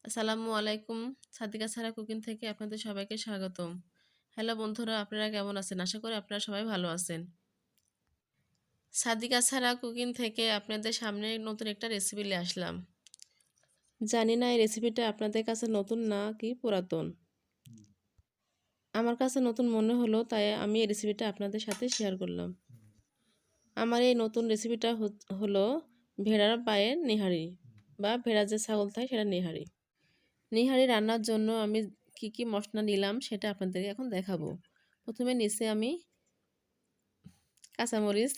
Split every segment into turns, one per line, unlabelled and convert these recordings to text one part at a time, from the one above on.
আসসালামু আলাইকুম। সাদিকা সারা কুকিং থেকে আপনাদের সবাইকে স্বাগতম। হ্যালো বন্ধুরা, আপনারা কেমন আছেন? আশা করি আপনারা সবাই ভালো আছেন। সাদিকা সারা কুকিং থেকে আপনাদের সামনে নতুন একটা রেসিপি নিয়ে আসলাম। জানি না এই রেসিপিটা আপনাদের কাছে নতুন না কি পুরাতন। আমার কাছে নতুন মনে হলো, তাই আমি এই রেসিপিটা আপনাদের সাথে শেয়ার করলাম। আমার এই নতুন রেসিপিটা হলো ভেড়ার পায়ের নেহারি বা ভেড়া যে ছাগল থাকে সেটা নেহারি। নিহারি রান্নার জন্য আমি কি মশলা নিলাম সেটা আপনাদেরকে এখন দেখাবো। প্রথমে নিচে আমি কাঁচামরিচ,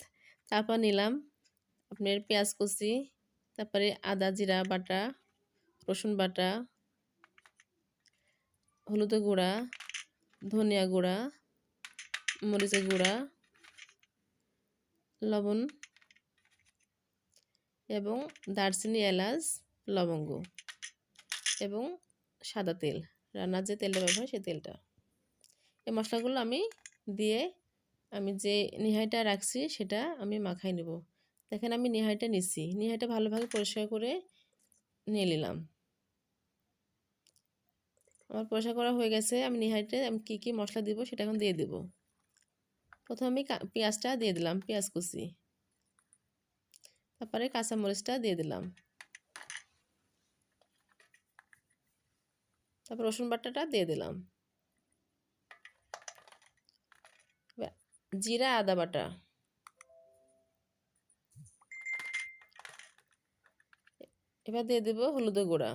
তারপর নিলাম আপনার পেঁয়াজ কুচি, তারপরে আদা জিরা বাটা, রসুন বাটা, হলুদের গুঁড়া, ধনিয়া গুঁড়া, মরিচের গুঁড়া, লবণ এবং দারচিনি, এলাচ, লবঙ্গ এবং সাদা তেল, রান্নার যে তেলটা ব্যবহার হয় সেই তেলটা। এই মশলাগুলো আমি দিয়ে আমি যে নিহাইটা রাখছি সেটা আমি মাখাই নেব। দেখেন আমি নিহাইটা নিচ্ছি, নিহাইটা ভালোভাবে পরিষ্কার করে নিয়ে নিলাম। আমার পরিষ্কার করা হয়ে গেছে। আমি নিহাইতে আমি কী মশলা দিব সেটা এখন দিয়ে দেব। প্রথমে আমি পেঁয়াজটা দিয়ে দিলাম, পেঁয়াজ কুচি, তারপরে কাঁচামরিচটা দিয়ে দিলাম, তারপর রসুন বাটাটা দিয়ে দিলাম, জিরা আদা বাটা, এবার দিয়ে দেব হলুদের গুঁড়া,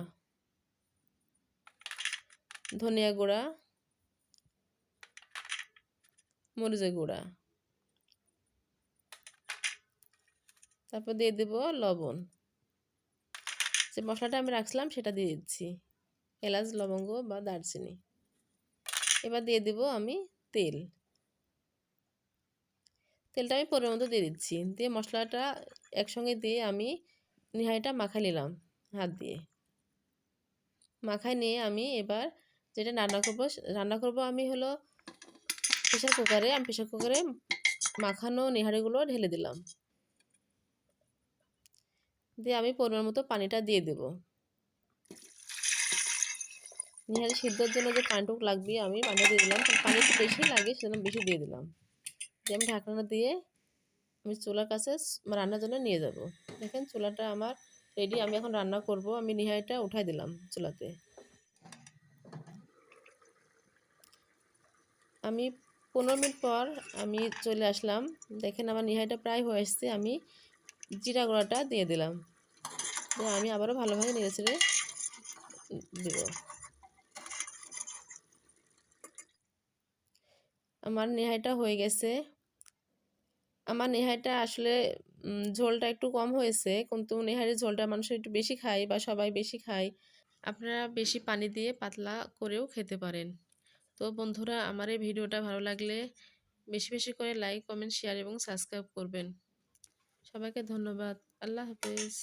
ধনিয়া গুঁড়া, মরিচের গুঁড়া, তারপর দিয়ে দেব লবণ। যে মশলাটা আমি রাখছিলাম সেটা দিয়ে দিচ্ছি, এলাচ, লবঙ্গ বা দারচিনি। এবার দিয়ে দেব আমি তেল। তেলটা আমি পরিমাণ মতো দিয়ে দিচ্ছি, দিয়ে মশলাটা একসঙ্গে দিয়ে আমি নিহাইটা মাখাই নিলাম হাত দিয়ে। মাখাই নিয়ে আমি এবার যেটা রান্না করব আমি হলো প্রেশার কুকারে। আমি প্রেশার কুকারে মাখানো নিহারিগুলো ঢেলে দিলাম, দিয়ে আমি পরিমাণ মতো পানিটা দিয়ে দেব। নিহারি সিদ্ধর জন্য যে পানিটুকু লাগবে আমি পানিটা দিয়ে দিলাম, পানি একটু বেশি লাগে সেজন্য বেশি দিয়ে দিলাম। দিয়ে আমি ঢাকনা দিয়ে আমি চুলার কাছে রান্নার জন্য নিয়ে যাব। দেখেন চুলাটা আমার রেডি। আমি এখন রান্না করব। আমি নিহারিটা উঠাই দিলাম চুলাতে। আমি 15 মিনিট পর আমি চলে আসলাম। দেখেন আমার নিহারিটা প্রায় হয়ে আসছে। আমি জিরা গুঁড়াটা দিয়ে দিলাম, দিয়ে আমি আবারও ভালোভাবে নেড়েচেড়ে দিব। আমার নেহারিটা হয়ে গেছে। আমার নেহারিটা আসলে ঝোলটা একটু কম হয়েছে, কিন্তু নেহারির ঝোলটা মানুষের একটু বেশি খায় বা সবাই বেশি খায়। আপনারা বেশি পানি দিয়ে পাতলা করেও খেতে পারেন। তো বন্ধুরা, আমার এই ভিডিওটা ভালো লাগলে বেশি বেশি করে লাইক, কমেন্ট, শেয়ার এবং সাবস্ক্রাইব করবেন। সবাইকে ধন্যবাদ। আল্লাহ হাফেজ।